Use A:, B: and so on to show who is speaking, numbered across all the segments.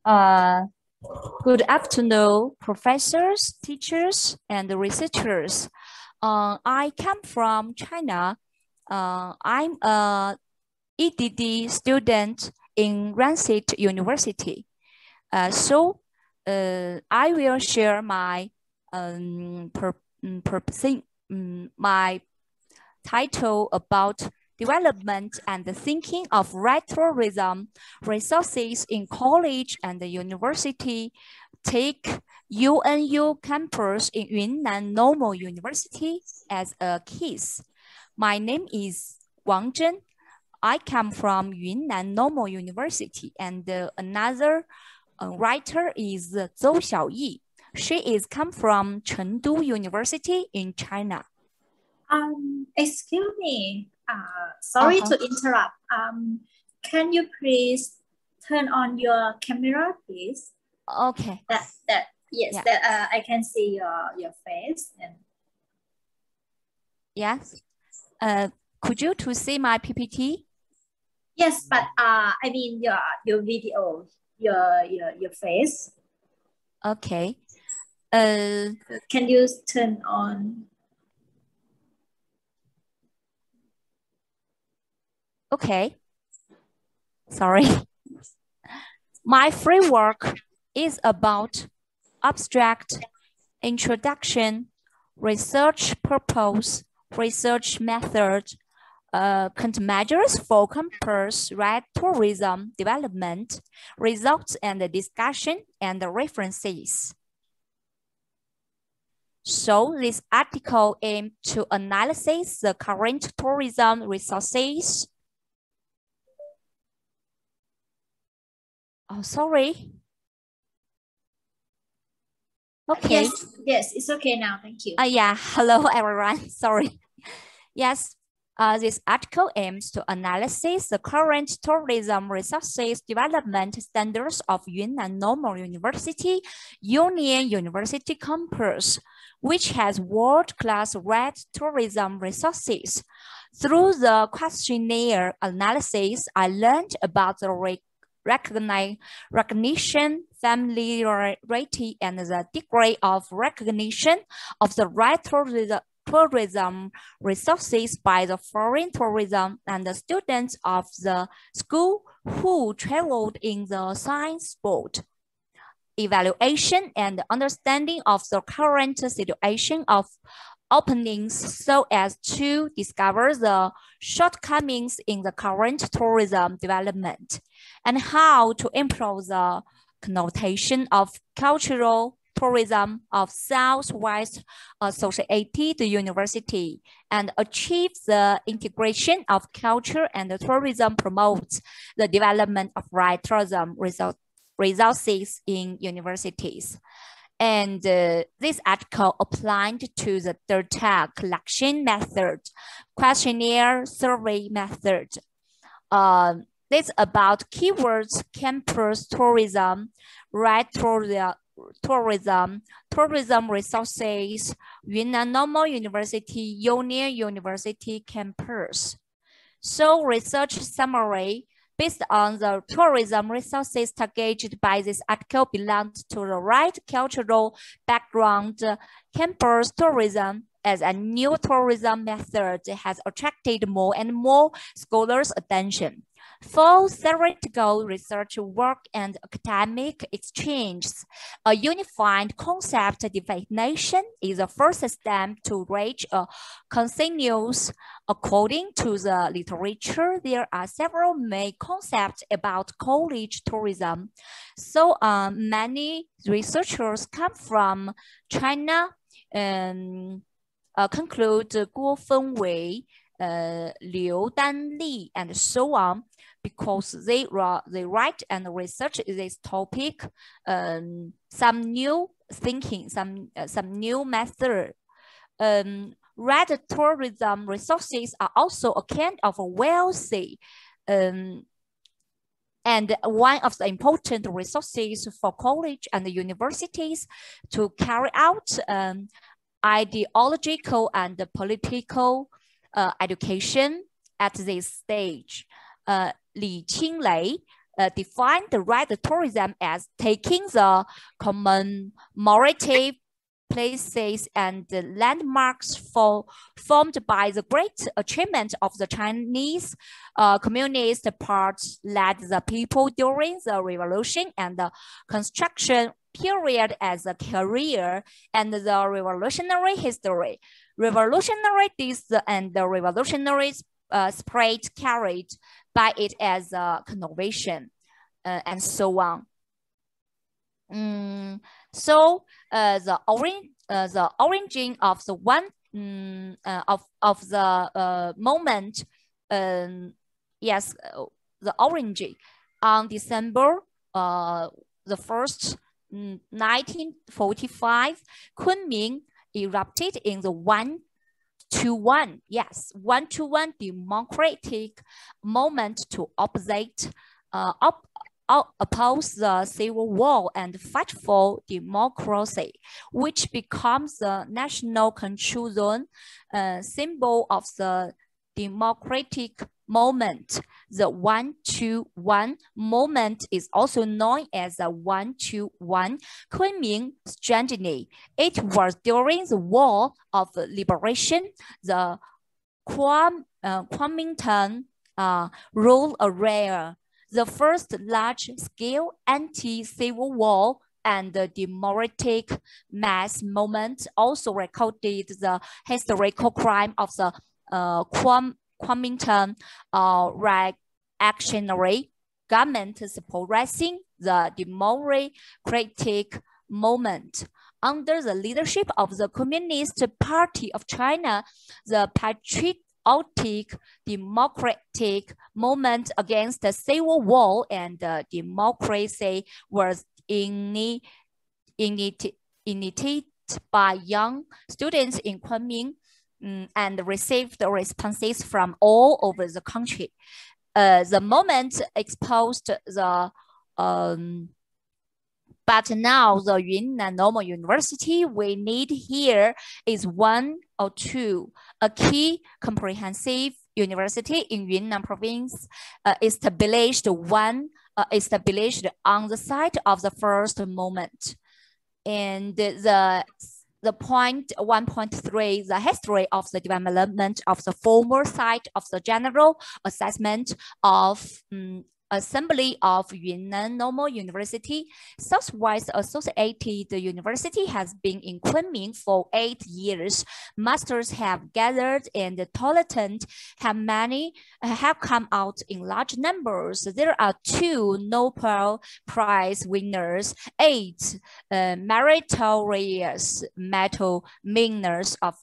A: Good afternoon, professors, teachers, and researchers. I come from China. I'm a EDD student in Rancid University. I will share my my title about development and the thinking of right tourism resources in college and the university. Take UNU campus in Yunnan Normal University as a case. My name is Wang Zhen. I come from Yunnan Normal University, and another writer is Zhou Xiaoyi. She is come from Chengdu University in China.
B: Excuse me. Sorry to interrupt. Can you please turn on your camera, please?
A: Okay.
B: Yes. That I can see your face. And...
A: Yes. Could you to see my PPT?
B: Yes, but I mean your video, your face.
A: Okay.
B: Can you turn on?
A: Okay. Sorry. My framework is about abstract, introduction, research purpose, research method, countermeasures for campus right tourism development, results and discussion, and references. So this article aims to analyze the current tourism resources. Oh, sorry. Okay.
B: Yes, it's okay now. Thank you.
A: Yeah, hello everyone. Sorry. Yes, this article aims to analyze the current tourism resources development standards of Yunnan Normal University, Yunnan University campus, which has world-class red tourism resources. Through the questionnaire analysis, I learned about the recognition, familiarity, and the degree of recognition of the right tourism resources by the foreign tourism and the students of the school who traveled in the science boat. Evaluation and understanding of the current situation of openings so as to discover the shortcomings in the current tourism development and how to improve the connotation of cultural tourism of Southwest Associated University and achieve the integration of culture and tourism promotes the development of right tourism resources in universities. And this article applied to the data collection method, questionnaire survey method. This about keywords, campus tourism, right tourism, tourism resources, Yunnan Normal University, Yunnan University campus. So research summary. Based on the tourism resources targeted by this article belongs to the right cultural background. Campus tourism as a new tourism method has attracted more and more scholars' attention. For theoretical research work and academic exchanges, a unified concept definition is the first step to reach a consensus. According to the literature, there are several main concepts about college tourism. So many researchers come from China and conclude Guo Fenwei, Liu Danli, and so on, because they write and research this topic, some new thinking, some new method. Red tourism resources are also a kind of wealthy and one of the important resources for college and universities to carry out ideological and political education at this stage. Li Qinglei, defined the right tourism as taking the commemorative places and landmarks formed by the great achievement of the Chinese Communist Party led the people during the revolution and the construction period as a career and the revolutionary history. Revolutionary deeds and the revolutionary spirit carried by it as a connovation and so on. So the origin of the of the moment, yes, the origin on December the 1st, 1945, Kunming erupted in the 1-to-1, yes, 1-to-1 democratic moment to oppose the civil war and fight for democracy, which becomes the national control zone, symbol of the democratic moment. The 1-to-1 moment is also known as the 1-to-1 Kunming strategy. It was during the War of Liberation, the Kuomintang rule area, the first large-scale anti-civil war and the democratic mass movement also recorded the historical crime of the Kuomintang reactionary government suppressing the democratic movement. Under the leadership of the Communist Party of China, the patriotic democratic movement against the civil war and democracy was initiated by young students in Kunming and received responses from all over the country. The movement exposed the but now the Yunnan Normal University we need here is 1 or 2, a key comprehensive university in Yunnan province, established on the site of the first moment. And the point 1.3, the history of the development of the former site of the general assessment of Assembly of Yunnan Normal University. Southwest Associated University has been in Kunming for 8 years. Masters have gathered and tolerant have come out in large numbers. There are 2 Nobel Prize winners, 8 meritorious medal winners of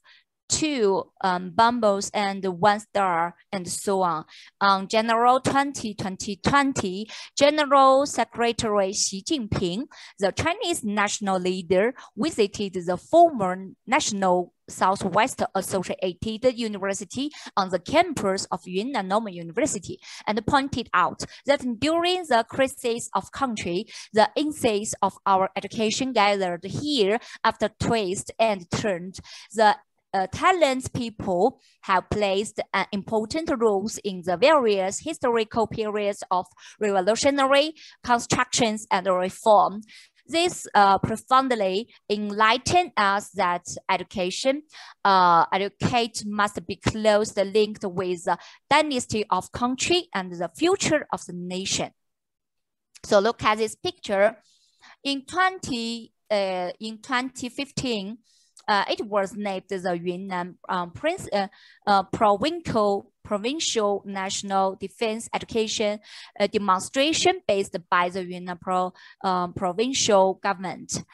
A: 2 bumbles and 1 star, and so on. On January 2020, General Secretary Xi Jinping, the Chinese national leader, visited the former National Southwest Associated University on the campus of Yunnan Normal University and pointed out that during the crisis of country, the insights of our education gathered here after twists and turns, the talented people have played important roles in the various historical periods of revolutionary constructions and reform. This profoundly enlightened us that educate must be closely linked with the dynasty of country and the future of the nation. So look at this picture. In 2015, it was named the Yunnan Provincial National Defense Education demonstration based by the Yunnan provincial government.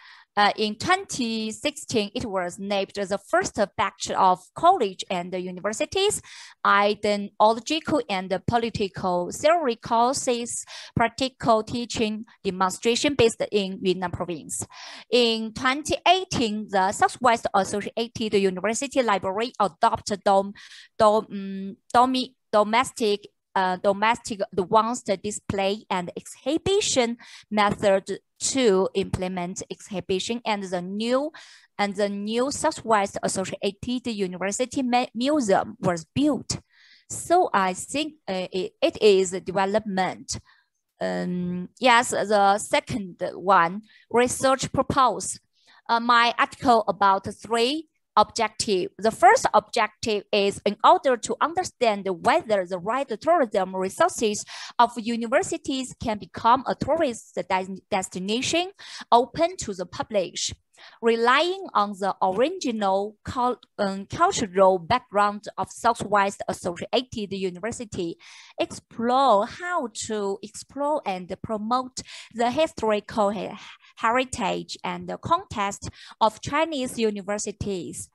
A: In 2016, it was named the first batch of college and universities, ideological and political theory courses, practical teaching demonstration based in Yunnan province. In 2018, the Southwest Associated University Library adopted domestic advanced display and exhibition method to implement exhibition, and the new Southwest Associated University Museum was built. So I think it is a development. yes, the second one, research purpose. My article about three objectives. The first objective is in order to understand whether the right tourism resources of universities can become a tourist destination open to the public. Relying on the original cultural background of Southwest Associated University, explore how to explore and promote the historical heritage and the context of Chinese universities.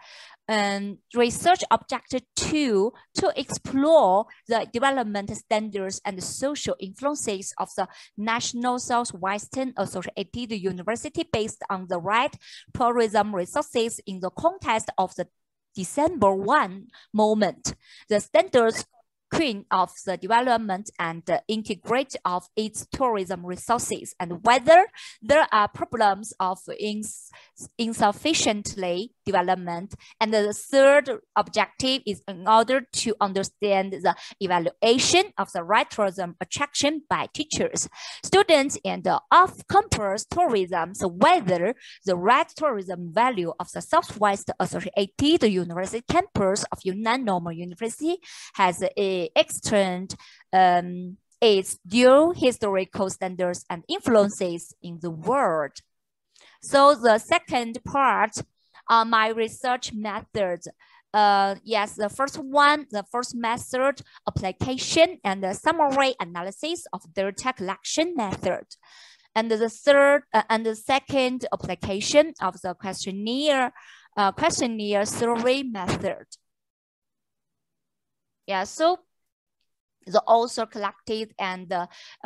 A: Research objective 2, to explore the development standards and social influences of the National Southwestern Associated University based on the right tourism resources in the context of the December 1 moment. The standards queen of the development and integrate of its tourism resources, and whether there are problems of insufficiently development. And the third objective is in order to understand the evaluation of the right tourism attraction by teachers, students, and off-campus tourism, so whether the right tourism value of the Southwest Associated University campus of Yunnan Normal University has extended its dual historical standards and influences in the world. So the second part, my research methods. Yes, the first one, the first method, application and the summary analysis of data collection method. And the third and the second application of the questionnaire survey method. Yeah, so the author collected and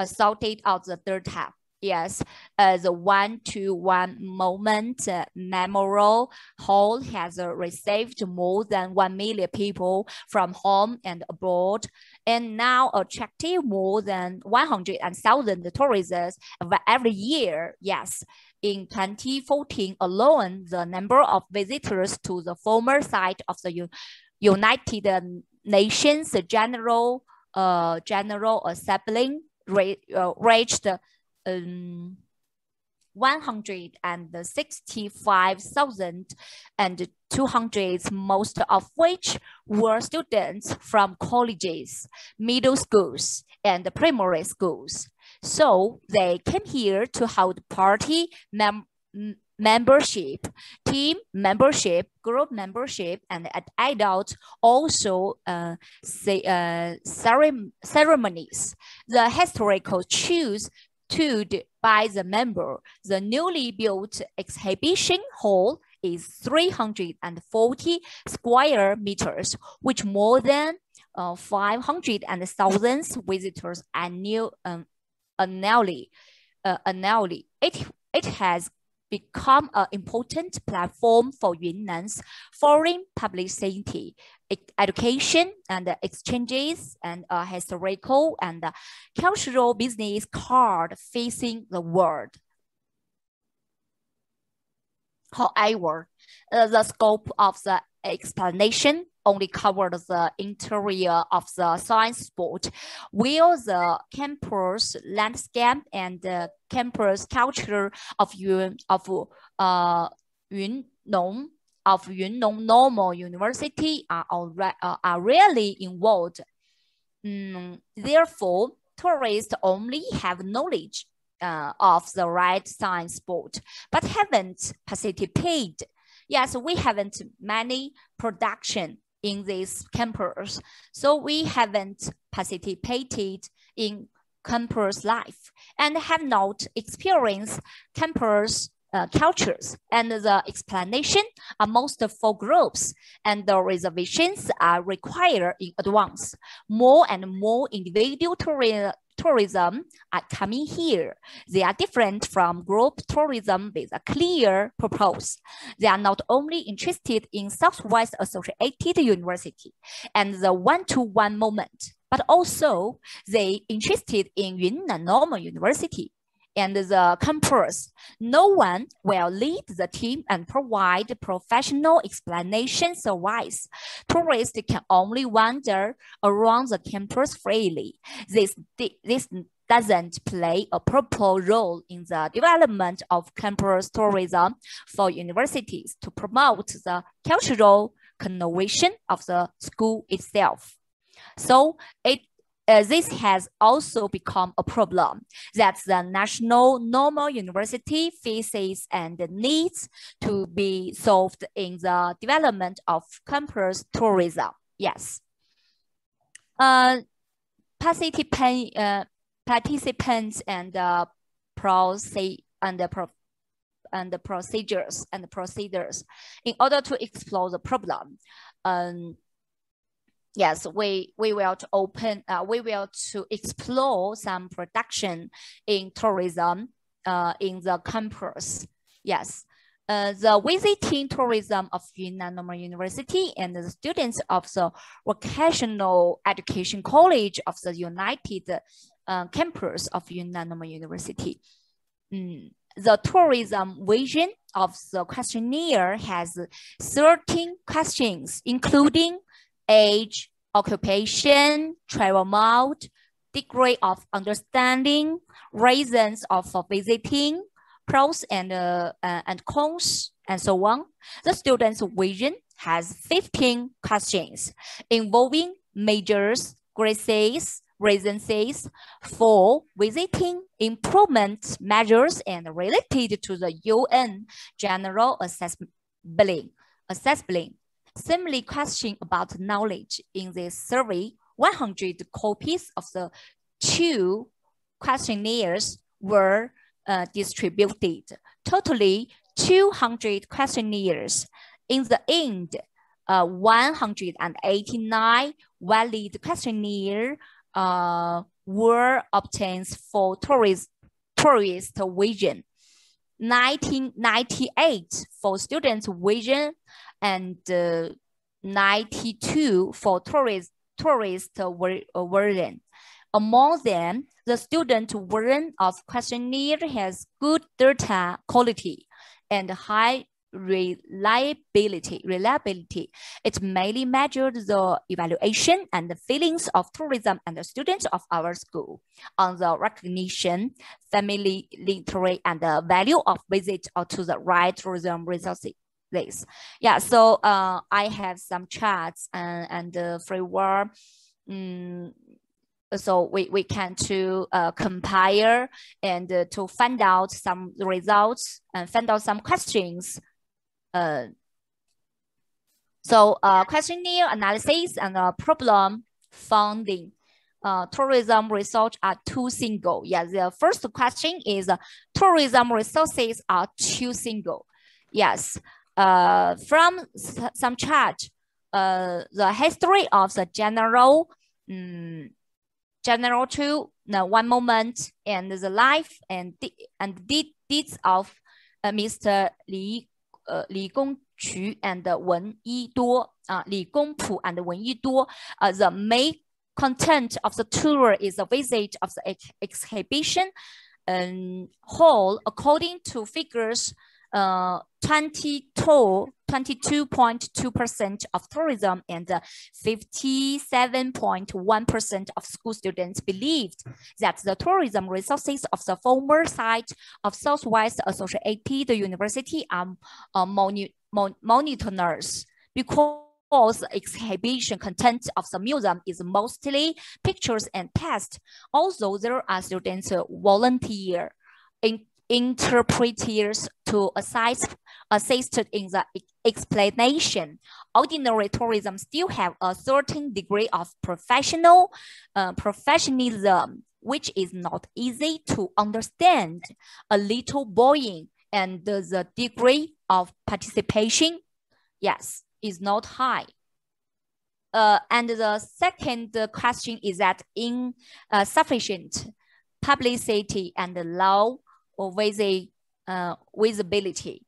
A: sorted out the data. Yes, the 1-to-1 moment memorial hall has received more than 1 million people from home and abroad, and now attracting more than 100,000 tourists every year. Yes, in 2014 alone, the number of visitors to the former site of the United Nations General Assembly reached 165,200, most of which were students from colleges, middle schools, and primary schools. So they came here to hold party membership, team membership, group membership, and adult also ceremonies. The historical choose by the member. The newly built exhibition hall is 340 square meters, which more than 500,000 visitors annually. It has become an important platform for Yunnan's foreign publicity, education, and exchanges, and a historical and cultural business card facing the world. However, the scope of the explanation only covered the interior of the science spot, while the campus landscape and the campus culture of Yunnan Normal University are rarely involved. Therefore, tourists only have knowledge of the right science spot, but haven't participated. Yes, we haven't many production in this campus, so we haven't participated in campus life and have not experienced campus cultures, and the explanation are most for groups, and the reservations are required in advance. More and more individual tourism are coming here. They are different from group tourism with a clear purpose. They are not only interested in Southwest Associated University and the 1-to-1 moment, but also they interested in Yunnan Normal University and the campus. No one will lead the team and provide professional explanations or advice. Tourists can only wander around the campus freely. This doesn't play a proper role in the development of campus tourism for universities to promote the cultural connotation of the school itself. So this has also become a problem that the national normal university faces and needs to be solved in the development of campus tourism. Yes. Participants and procedures in order to explore the problem. Yes, we will to explore some production in tourism in the campus. Yes, the visiting tourism of Yunnan Normal University and the students of the Vocational Education College of the United Campus of Yunnan Normal University. The tourism vision of the questionnaire has 13 questions, including age, occupation, travel mode, degree of understanding, reasons of visiting, pros and cons, and so on. The student's vision has 15 questions involving measures, graces, reasons for visiting, improvement measures, and related to the UN General Assessment. Similarly, question about knowledge in this survey, 100 copies of the 2 questionnaires were distributed. Totally 200 questionnaires. In the end, 189 valid questionnaires were obtained for tourist vision, 1998 for students vision, and 92 for tourist version. Among them, the student version of questionnaire has good data quality and high reliability. It mainly measured the evaluation and the feelings of tourism and the students of our school on the recognition, family, literary, and the value of visit to the right tourism resources. Yeah, so I have some charts and framework. So we can to compare and to find out some results and find out some questions. Questionnaire analysis and problem finding. Tourism research are too single. Yeah, the first question is tourism resources are too single. Yes. From some chart, the history of the general to one moment and the life and deeds of Mr. Li Gongqu and Wen Yiduo, Li Gongpu and Wen Yiduo. The main content of the tour is a visit of the exhibition hall according to figures. 22.2% of tourism and 57.1% of school students believed that the tourism resources of the former site of Southwest Associated University are monotonous because the exhibition content of the museum is mostly pictures and text. Although there are students volunteer interpreters to assist in the explanation. Ordinary tourism still have a certain degree of professionalism, which is not easy to understand, a little boring, and the degree of participation, yes, is not high. And the second question is that insufficient publicity and low visibility.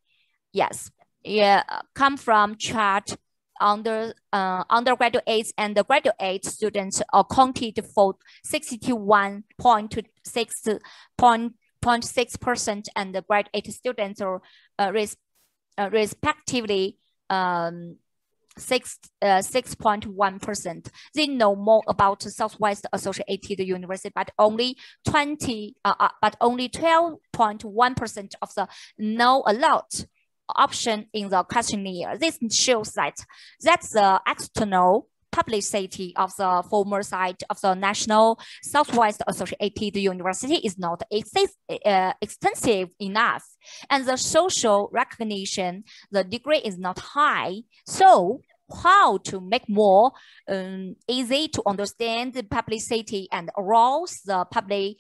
A: Yes, yeah, come from chart undergraduates and the graduate students accounted for 61.6% 6.6% and the grade 8 students are respectively 6.1%. They know more about Southwest Associated University, but only 12.1% of the know a lot option in the questionnaire. This shows that the external publicity of the former site of the National Southwest Associated University is not extensive enough, and the social recognition, the degree is not high. So how to make more easy to understand the publicity and arouse the public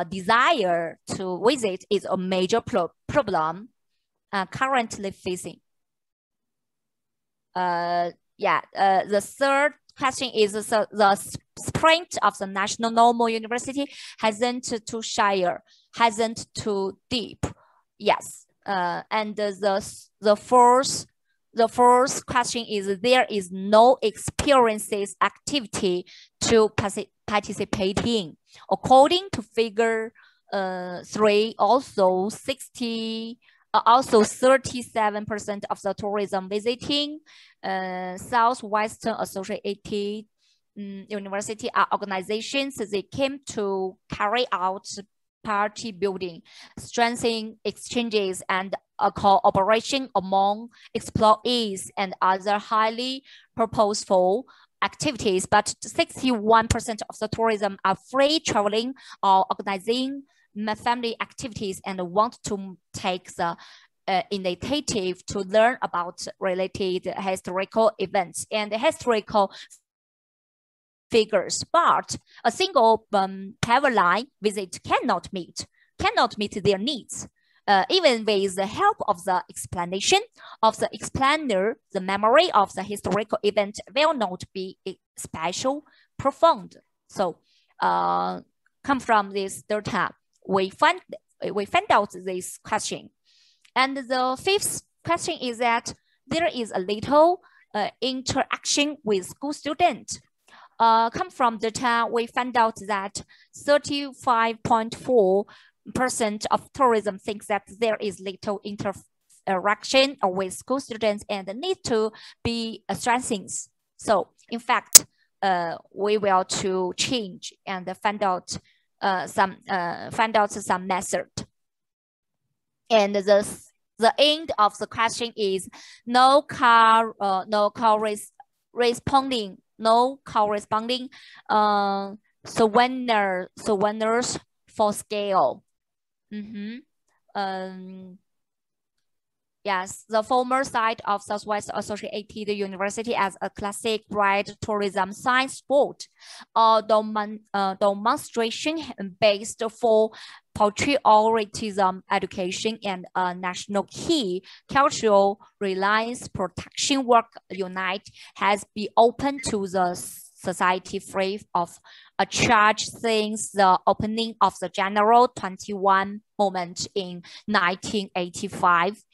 A: desire to visit is a major problem currently facing. The third question is the sprint of the National Normal University hasn't too shallow, hasn't too deep. Yes, and the fourth question is there is no experiences activity to participate in. According to figure 3, also 37% of the tourism visiting Southwestern Associated University are organizations. They came to carry out party building, strengthening exchanges and cooperation among employees and other highly purposeful activities. But 61% of the tourism are free traveling or organizing family activities and want to take the initiative to learn about related historical events and historical figures. But a single pavilion visit cannot meet their needs. Even with the help of the explanation of the explainer, the memory of the historical event will not be special profound. So come from this data, we find out this question. And the fifth question is that there is a little interaction with school students. Come from data, we find out that 35.4% of tourism thinks that there is little interaction with school students and need to be strengthened. So in fact, we will to change and find out some method. And the end of the question is no corresponding souvenirs for scale. Yes, the former site of Southwest Associated University as a classic ride tourism science sport or demonstration based for patriotism education and a national key cultural reliance protection work unite has been open to the society free of a charge since the opening of the General 21 movement in 1985,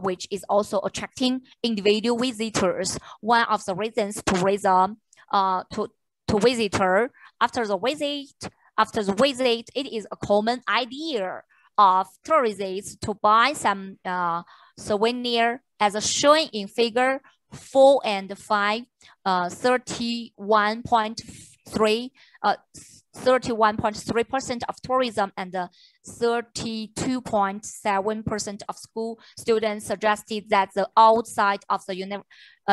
A: which is also attracting individual visitors. One of the reasons tourism to visitor after the visit, it is a common idea of tourists to buy some souvenir as shown in figure 4 and 5, 31.3% of tourism and 32.7% of school students suggested that the outside of the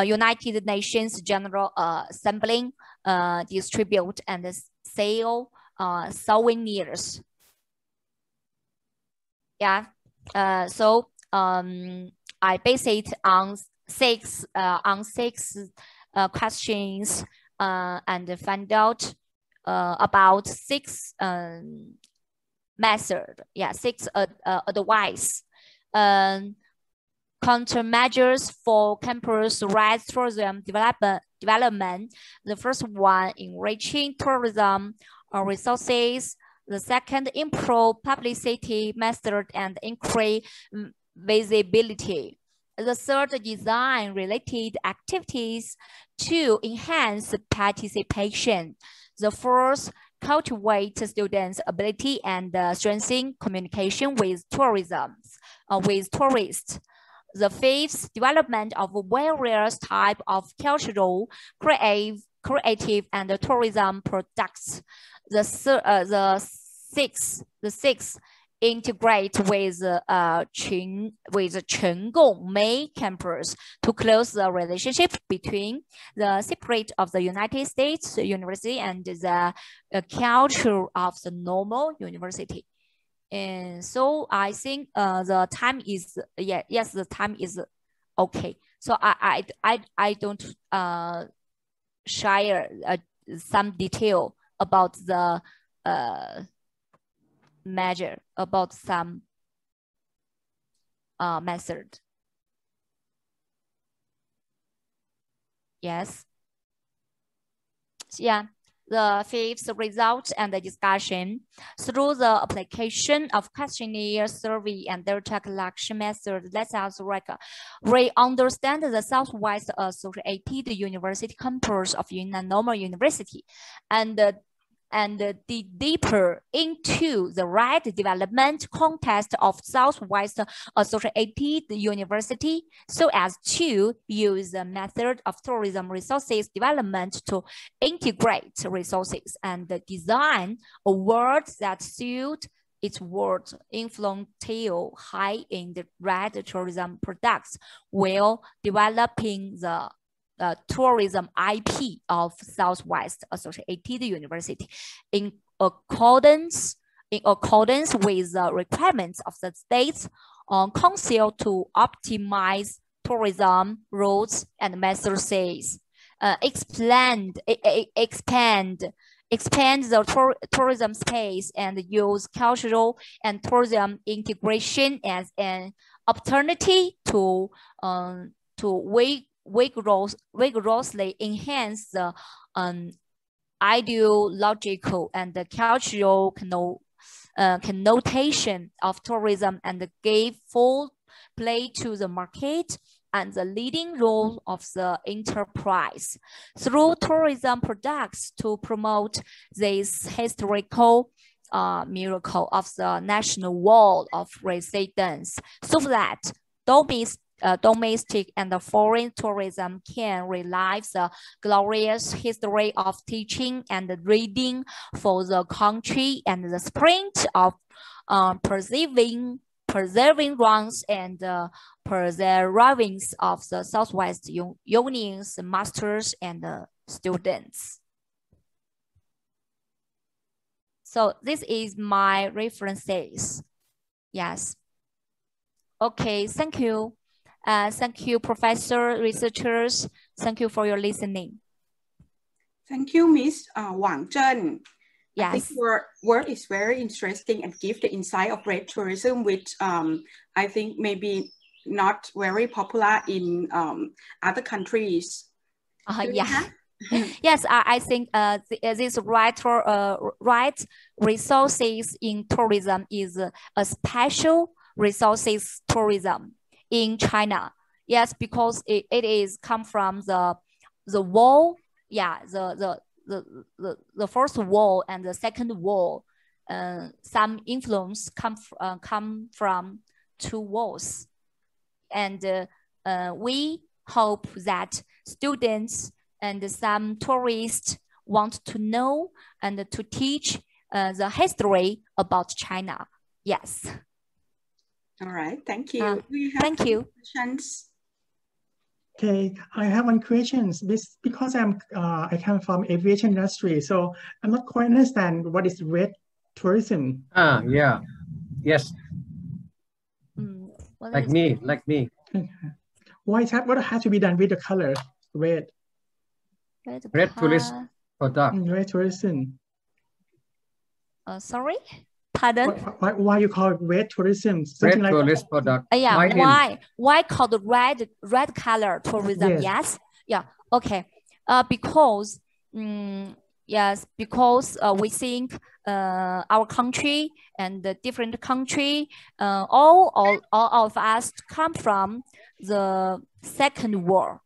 A: United Nations General Assembly distribute and sell souvenirs. Yeah, so I base it on six questions and find out about 6 method. Yeah, 6 advice. Countermeasures for campus rights tourism development. The first one, enriching tourism resources. The second, improve publicity method and increase visibility. The third, design related activities to enhance participation. The fourth, cultivate students' ability and strengthen communication with tourists. The fifth, development of various types of cultural, creative and tourism products. The sixth, integrate with Chenggong campus to close the relationship between the spirit of the United States University and the culture of the normal university. And so I think the time is the time is okay. So I don't share some detail about the measure, about some method. Yes. Yeah. The fifth, result and the discussion. Through the application of questionnaire, survey, and data collection methods, let us re-understand the Southwest Associated University campus of Yunnan Normal University and dig deeper into the right development context of Southwest Associated University so as to use the method of tourism resources development to integrate resources and design a world that suit its world influential high in the right tourism products while developing the tourism IP of Southwest Associated University in accordance with the requirements of the state's council to optimize tourism routes and methods, expand the tourism space and use cultural and tourism integration as an alternative to vigorously enhance the ideological and the cultural connotation of tourism and give full play to the market and the leading role of the enterprise through tourism products to promote this historical miracle of the national wall of residence so that domestic and foreign tourism can relive the glorious history of teaching and reading for the country and the sprint of preserving runs and preservings of the Southwest Union's masters and students. So this is my references. Yes. Okay, thank you. Thank you, professor, researchers. Thank you for your listening.
C: Thank you, Miss Wang Zhen.
A: Yes.
C: I think your work is very interesting and give the insight of red tourism, which I think maybe not very popular in other countries.
A: Yeah. Yes, I think this right resources in tourism is a special resources tourism in China. Yes, because it is come from the wall. Yeah, the first wall and the second wall. Some influence come from two walls, and we hope that students and some tourists want to know and to teach the history about China. Yes.
C: All right, thank you.
A: Thank you.
C: Questions?
D: Okay, I have one question. Because I come from aviation industry, so I'm not quite understand what is red tourism.
E: Yeah, yes. Like me.
D: Why is that? What has to be done with the color red?
E: Red tourist product.
D: Red tourism.
A: Sorry, pardon.
D: Why you call it red tourism?
E: Red like tourist product.
A: Yeah. Why called red color tourism? Yes. Yeah. Okay. Because yes, because we think our country and the different country, all of us come from the Second World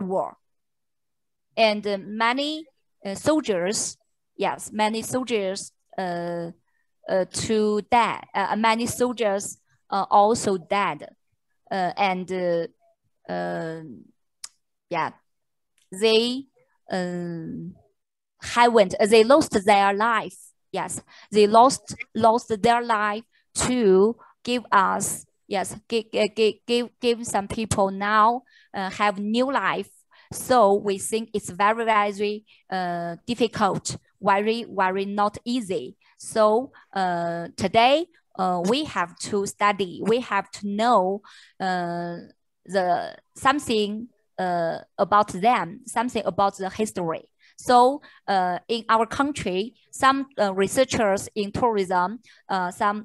A: War, and many soldiers. Yes, many soldiers to dead. Many soldiers also dead, and yeah, they haven't. They lost their life. Yes, they lost their life to give us. Yes, give some people now have new life. So we think it's very difficult, very not easy. So today we have to study. We have to know something about them, something about the history. So in our country, some researchers in tourism, some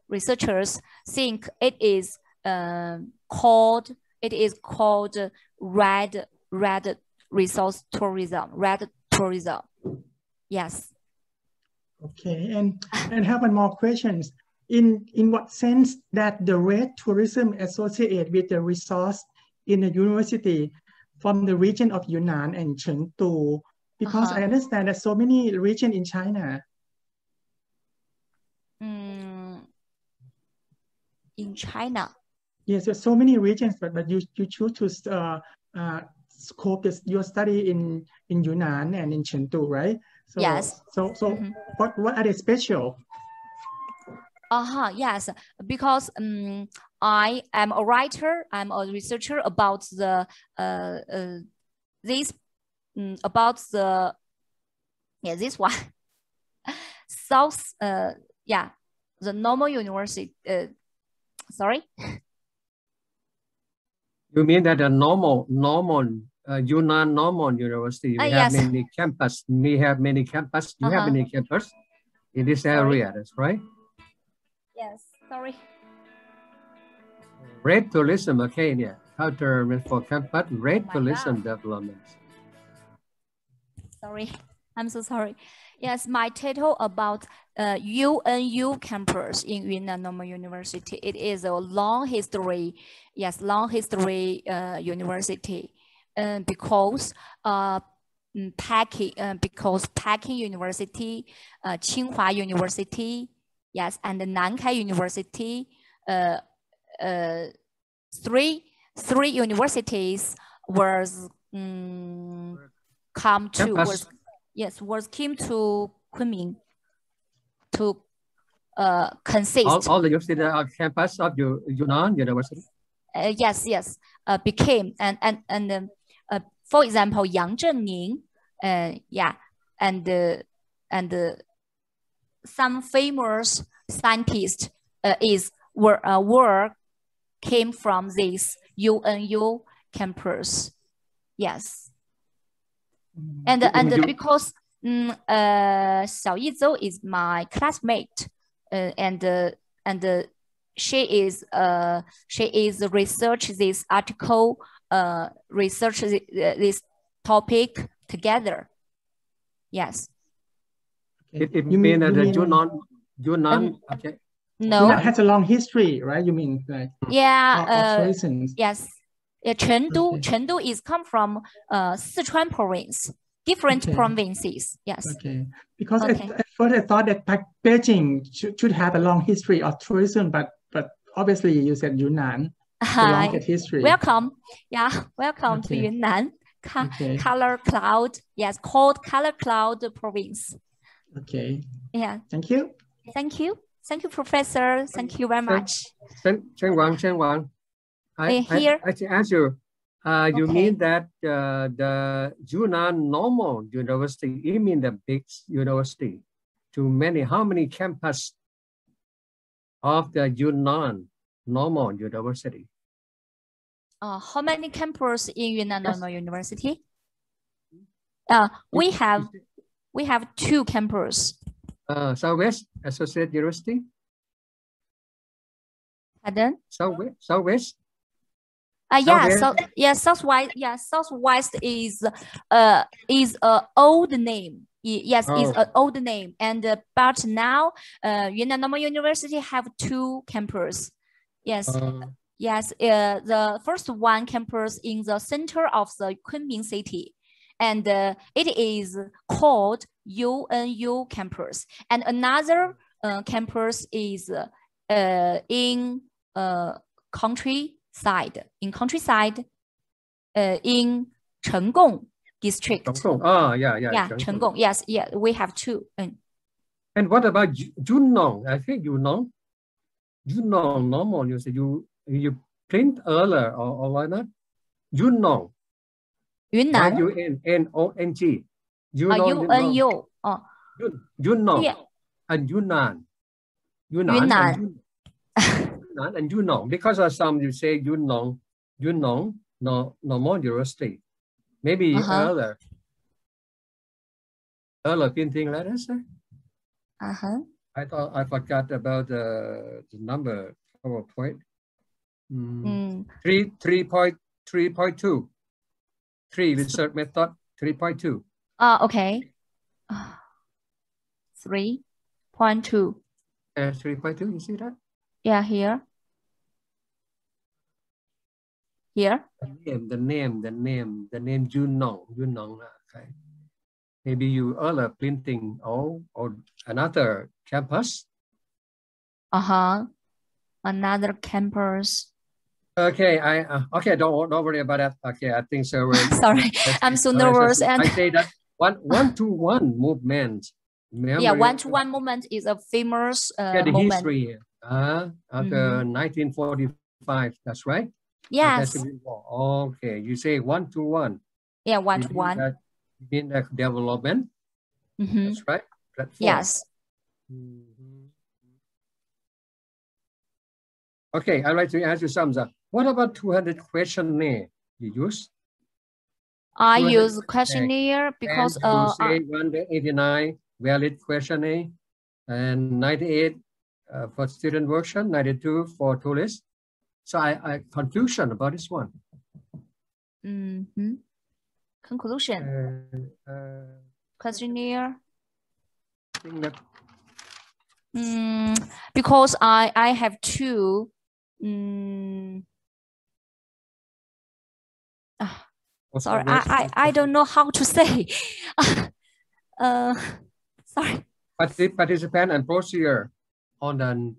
A: researchers think it is called red resource tourism, red tourism. Yes.
D: Okay, and have one more questions. In what sense that the red tourism associated with the resource in the university from the region of Yunnan and Chengdu? Because I understand that so many regions in China.
A: In China.
D: Yes, there's so many regions, but you choose to scope your study in Yunnan and in Chengdu, right? So,
A: yes.
D: So what are they special?
A: Yes, because I am a writer. I'm a researcher about the this one South the normal university. Sorry.
E: You mean that the normal Yunnan normal university? We have
A: yes.
E: many campus. We have many campus. You have many campus in this area. That's right.
A: Yes. Sorry.
E: Red tourism, okay, yeah. Culture for campus, red tourism development.
A: Sorry, I'm so sorry. Yes, my title about UNU campus in Yunnan Normal University. It is a long history, long history university, because Peking University, Tsinghua University, yes, and Nankai University, three universities was came to Kunming to consist.
E: All the universities are campus of Yunnan University.
A: Yes, became and for example, Yang Zhenning, and some famous scientists work came from this UNU campus. Yes. And because Xiao Yizhou is my classmate, and she is research this article, research this topic together. Yes.
E: It means that Yunnan. Okay.
A: No.
D: Yunnan has a long history, right? You mean like
A: yes. Chengdu is come from Sichuan province, different provinces. Yes.
D: Okay. Because at first I thought that Beijing should have a long history of tourism, but obviously you said Yunnan, the longest history.
A: Welcome. Yeah, welcome to Yunnan. Color Cloud. Yes, called Color Cloud province.
D: Okay.
A: Yeah.
D: Thank you.
A: Thank you. Thank you, Professor. Thank you very much.
E: Zhen Wang. I ask you, you mean that the Yunnan Normal University, you mean the big university, how many campus of the Yunnan Normal University?
A: How many campus in Yunnan Normal University? We have 2 campus.
E: Southwest Associate University.
A: Pardon?
E: Southwest.
A: Southwest. Yeah, Southwest is a old name. Yes, is an old name, and but now Yunnan Normal University have 2 campus. Yes. The first one campus in the center of the Kunming city, and it is called UNU campus. And another campus is in countryside, in Chenggong district.
E: Chenggong. Oh, yeah.
A: Yeah, Chenggong. Yes, yeah, we have two.
E: And what about Yunnan? I think Yunnan normal. You say you print earlier or why not? Yunnan. YUNNONG.
A: UNU.
E: Yunnan.
A: Yeah.
E: And Yunnan.
A: Yunnan.
E: And Yunnan. Because of some you say Yunnan, no more university. Maybe earlier printing letters. I thought I forgot about the number PowerPoint. 3.2. 3 research method 3.2.
A: Okay. 3.2.
E: 3.2. You see that?
A: Yeah, here. Here.
E: The name Yunnan. Okay. Maybe you earlier printing or another campus.
A: Another campus.
E: Okay, okay. Don't worry about that. Okay, I think so.
A: Sorry, I'm so nervous.
E: And I say that one-to-one movement. Remember,
A: yeah, one-to-one movement is a famous
E: the
A: moment.
E: history after 1945. That's right.
A: Yes.
E: Okay, you say one-to-one.
A: Yeah, one-to-one.
E: You mean that development? That's right. Platform.
A: Yes.
E: Okay, I'd like to ask you something. What about 200 questionnaire you use?
A: I use questionnaire because
E: you say 189 valid questionnaire and 98 for student version, 92 for tourist. So I conclusion about this one.
A: Conclusion. Questionnaire. Because I have two. Sorry, I don't know how to say. Sorry.
E: Participant and procedure on the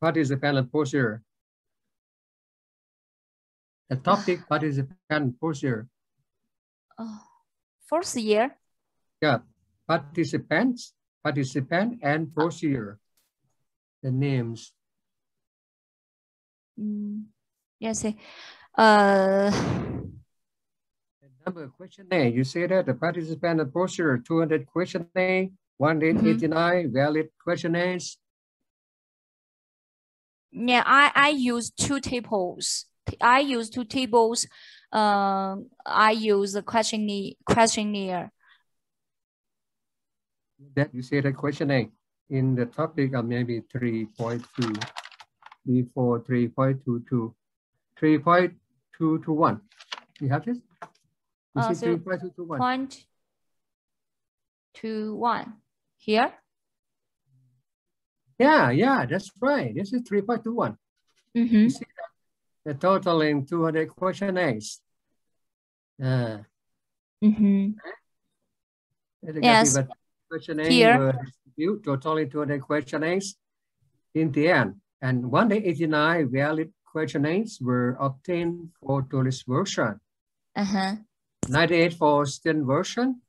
E: participant and procedure. The topic participant procedure.
A: First year.
E: Yeah, participant and procedure. The names.
A: Yes.
E: The number questionnaire. You say that the participant and procedure 200 questionnaire, 189 valid questionnaires.
A: Yeah, I use two tables. I use a questionnaire.
E: That you say the questionnaire in the topic of maybe 3.2, 3.4, 3.22, 3.221. You have this? You see 3.221.
A: 0.21 here.
E: Yeah, that's right. This is 3.21. You see that? The totaling 200 questionnaires.
A: Yes.
E: Questionnaires
A: here.
E: were distributed, totaling 200 questionnaires in the end. And 189 valid questionnaires were obtained for tourist version. 98 for student version.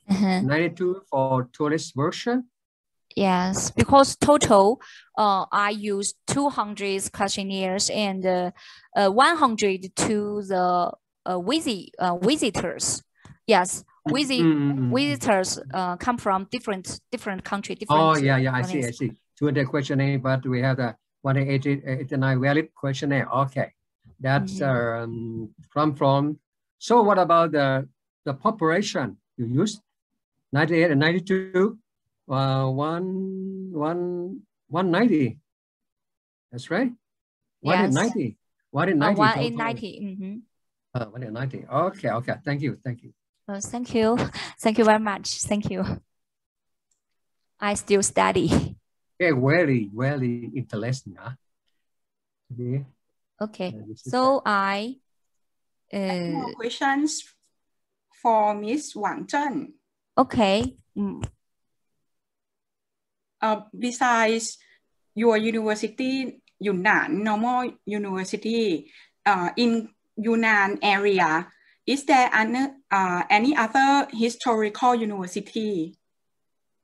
E: 92 for tourist version.
A: Yes, because total, I use 200 questionnaires and 100 to the visitors. Yes, visitors come from different country.
E: I see. 200 questionnaire, but we have the 189 valid questionnaire. Okay, that's from. So what about the population you use? 98 and 92. 190. That's right.
A: Yes.
E: 190. 190.
A: 190.
E: 190. Okay. Thank you.
A: Thank you. Thank you very much. Thank you. I still study.
E: Okay, very interesting. Huh?
A: Okay. So I.
C: More questions for Miss Wang Zhen.
A: Okay.
C: Besides your university, Yunnan, normal university, in Yunnan area, is there any other historical university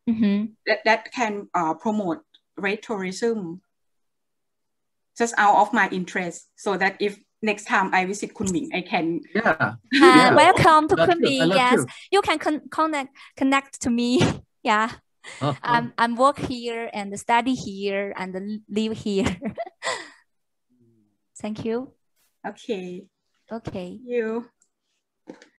C: that can promote red tourism? Just out of my interest, so that if next time I visit Kunming, I can.
A: Welcome to Kunming. Yes, you can connect to me. Yeah. I'm work here and study here and live here. Thank you.
C: Okay.
A: Okay.
C: Thank you.